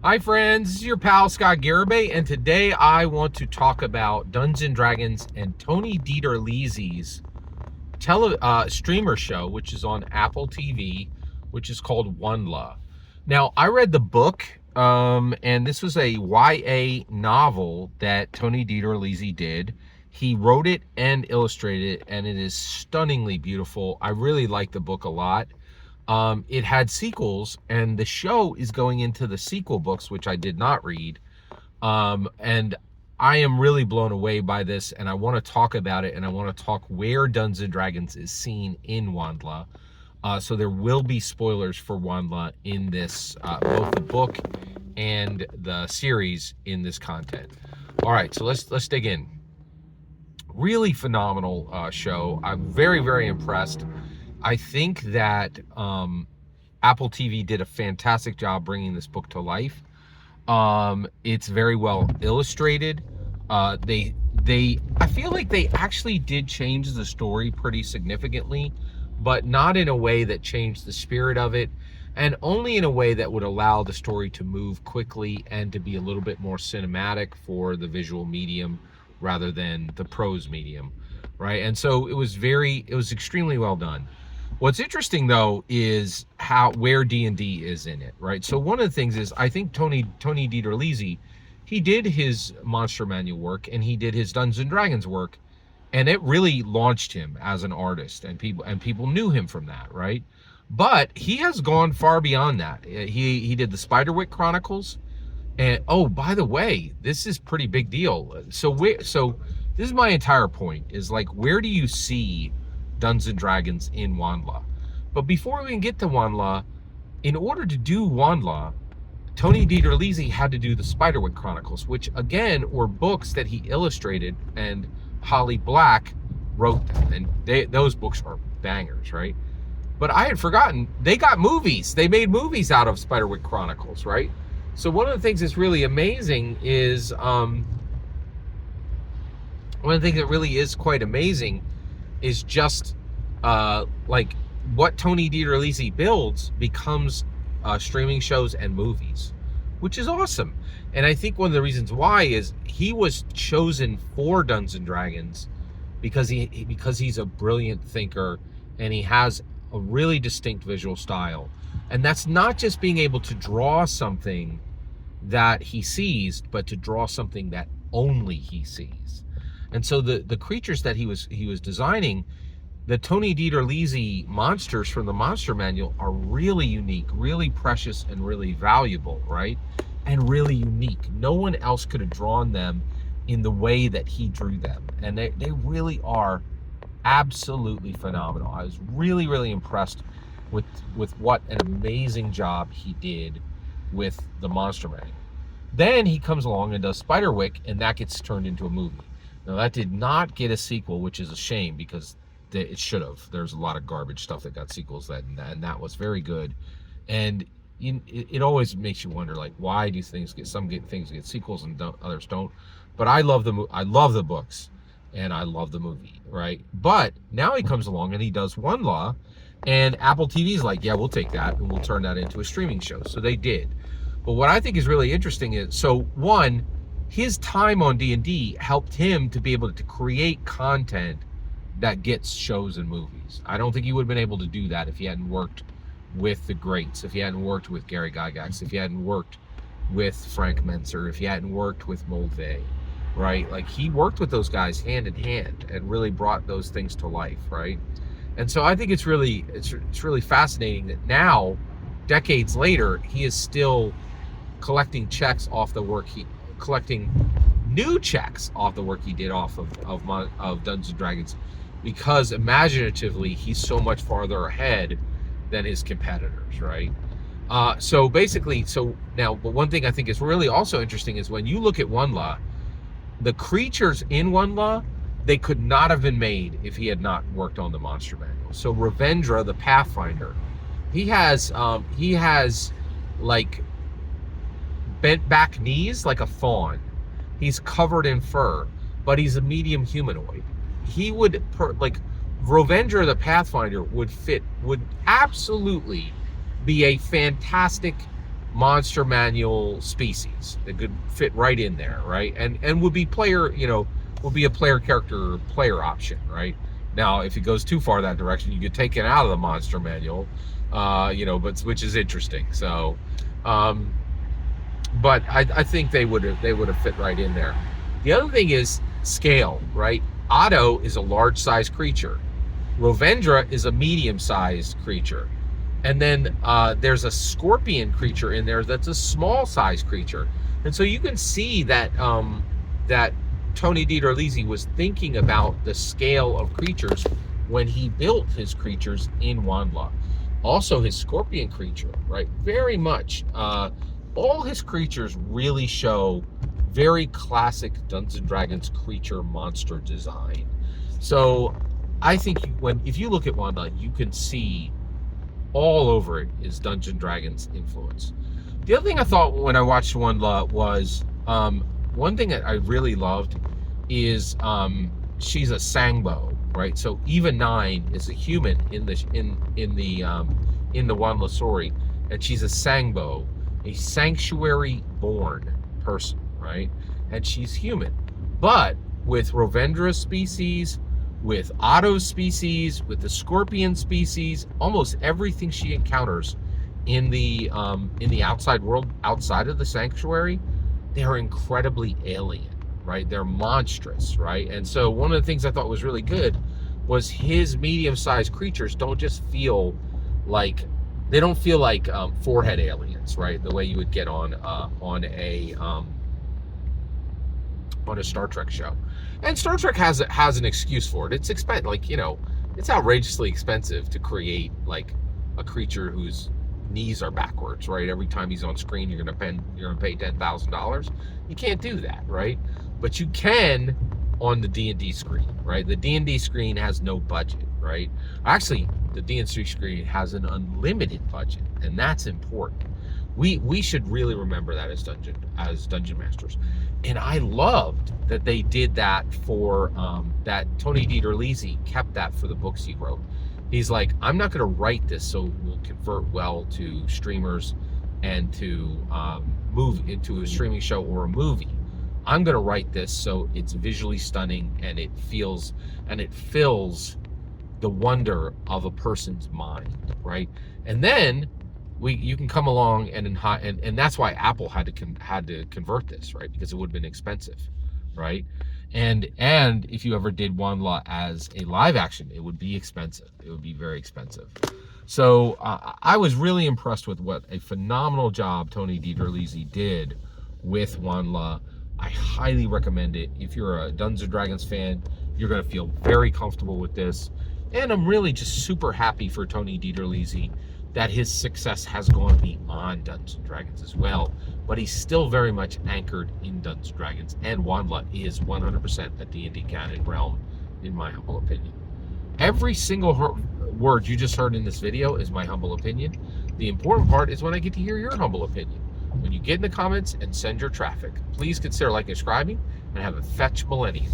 Hi friends, this is your pal Scott Garibay, and today I want to talk about Dungeons and Dragons and Tony DiTerlizzi's streamer show, which is on Apple TV, which is called Wondla. Now, I read the book, and this was a YA novel that Tony DiTerlizzi did. He wrote it and illustrated it, and it is stunningly beautiful. I really like the book a lot. It had sequels, and the show is going into the sequel books, which I did not read. And I am really blown away by this, and I want to talk about it, and I want to talk where Dungeons and Dragons is seen in Wondla. So there will be spoilers for Wondla in this, both the book and the series in this content. All right, so let's dig in. Really phenomenal show. I'm very impressed. I think that Apple TV did a fantastic job bringing this book to life. It's very well illustrated. I feel like they actually did change the story pretty significantly, but not in a way that changed the spirit of it, and only in a way that would allow the story to move quickly and to be a little bit more cinematic for the visual medium rather than the prose medium, right? And so it was extremely well done. What's interesting though is where D&D is in it, right? So one of the things is I think Tony DiTerlizzi, he did his Monster Manual work and he did his Dungeons and Dragons work, and it really launched him as an artist, and people knew him from that, right? But he has gone far beyond that. He did the Spiderwick Chronicles, and oh, by the way, this is pretty big deal. So this is my entire point, is like, where do you see Dungeons and Dragons in Wondla? But before we can get to Wondla, in order to do Wondla, Tony DiTerlizzi had to do the Spiderwick Chronicles, which again were books that he illustrated, and Holly Black wrote them, and those books are bangers, right? But I had forgotten, they got movies. They made movies out of Spiderwick Chronicles, right? So one of the things that's really amazing is, one of the things that really is quite amazing is just like what Tony DiTerlizzi builds becomes streaming shows and movies, which is awesome. And I think one of the reasons why is he was chosen for Dungeons and Dragons because he's a brilliant thinker, and he has a really distinct visual style. And that's not just being able to draw something that he sees, but to draw something that only he sees. And so the creatures that he was designing, the Tony DiTerlizzi monsters from the Monster Manual, are really unique, really precious, and really valuable, right? And really unique. No one else could have drawn them in the way that he drew them. And they really are absolutely phenomenal. I was really impressed with what an amazing job he did with the Monster Manual. Then he comes along and does Spiderwick, and that gets turned into a movie. Now, that did not get a sequel, which is a shame, because it should have. There's a lot of garbage stuff that got sequels, and that was very good. And it always makes you wonder, like, why do things get sequels and others don't? But I love the books, and I love the movie, right? But now he comes along and he does Wondla, and Apple TV's like, yeah, we'll take that and we'll turn that into a streaming show. So they did. But what I think is really interesting is, so one, his time on D&D helped him to be able to create content that gets shows and movies. I don't think he would have been able to do that if he hadn't worked with the greats, if he hadn't worked with Gary Gygax, if he hadn't worked with Frank Menser, if he hadn't worked with Mulvey, right? Like, he worked with those guys hand in hand and really brought those things to life, right? And so I think it's really fascinating that now, decades later, he is still collecting new checks off the work he did off of Dungeons and Dragons, because imaginatively he's so much farther ahead than his competitors, right? So now, but one thing I think is really also interesting is when you look at Wondla, the creatures in Wondla, they could not have been made if he had not worked on the Monster Manual. So Ravendra, the Pathfinder, he has like bent back knees like a fawn. He's covered in fur, but he's a medium humanoid. He would, Ravendra the Pathfinder would absolutely be a fantastic monster manual species that could fit right in there, right? And would be player, would be a player character player option, right? Now, if it goes too far that direction, you get taken out of the monster manual, but which is interesting. So, but I think they would have fit right in there. The other thing is scale, right? Otto is a large size creature. Rovendra is a medium sized creature. And then there's a scorpion creature in there that's a small size creature. And so you can see that that Tony DiTerlizzi was thinking about the scale of creatures when he built his creatures in Wondla. Also his scorpion creature, right? Very much. All his creatures really show very classic Dungeons & Dragons creature monster design. So I think if you look at Wondla, you can see all over it is Dungeons & Dragons influence. The other thing I thought when I watched Wondla was one thing that I really loved is she's a Sangbo, right? So Eva 9 is a human in the Wondla story, and she's a Sangbo, a sanctuary-born person, right? And she's human, but with Rovendra species, with Otto's species, with the scorpion species, almost everything she encounters in the outside world, outside of the sanctuary, they're incredibly alien, right? They're monstrous, right? And so one of the things I thought was really good was his medium-sized creatures don't feel like forehead aliens, right? The way you would get on a Star Trek show. And Star Trek has an excuse for it. It's expensive, it's outrageously expensive to create like a creature whose knees are backwards, right? Every time he's on screen, you're gonna pay $10,000. You can't do that, right? But you can on the D&D screen, right? The D&D screen has no budget, right? Actually, the D&D screen has an unlimited budget, and that's important. We should really remember that as dungeon masters. And I loved that they did that for that Tony DiTerlizzi kept that for the books he wrote. He's like, I'm not going to write this so it will convert well to streamers and to move into a streaming show or a movie. I'm going to write this so it's visually stunning and it fills the wonder of a person's mind, right? And then you can come along and that's why Apple had to convert this, right? Because it would have been expensive, right? And if you ever did Wondla as a live action, it would be expensive. It would be very expensive. So I was really impressed with what a phenomenal job Tony DiTerlizzi did with Wondla. I highly recommend it. If you're a Dungeons & Dragons fan, you're going to feel very comfortable with this. And I'm really just super happy for Tony DiTerlizzi that his success has gone beyond Dungeons & Dragons as well, but he's still very much anchored in Dungeons & Dragons, and Wondla is 100% a D&D canon realm, in my humble opinion. Every single word you just heard in this video is my humble opinion. The important part is when I get to hear your humble opinion. When you get in the comments and send your traffic, please consider liking and subscribing, and have a fetch millennium.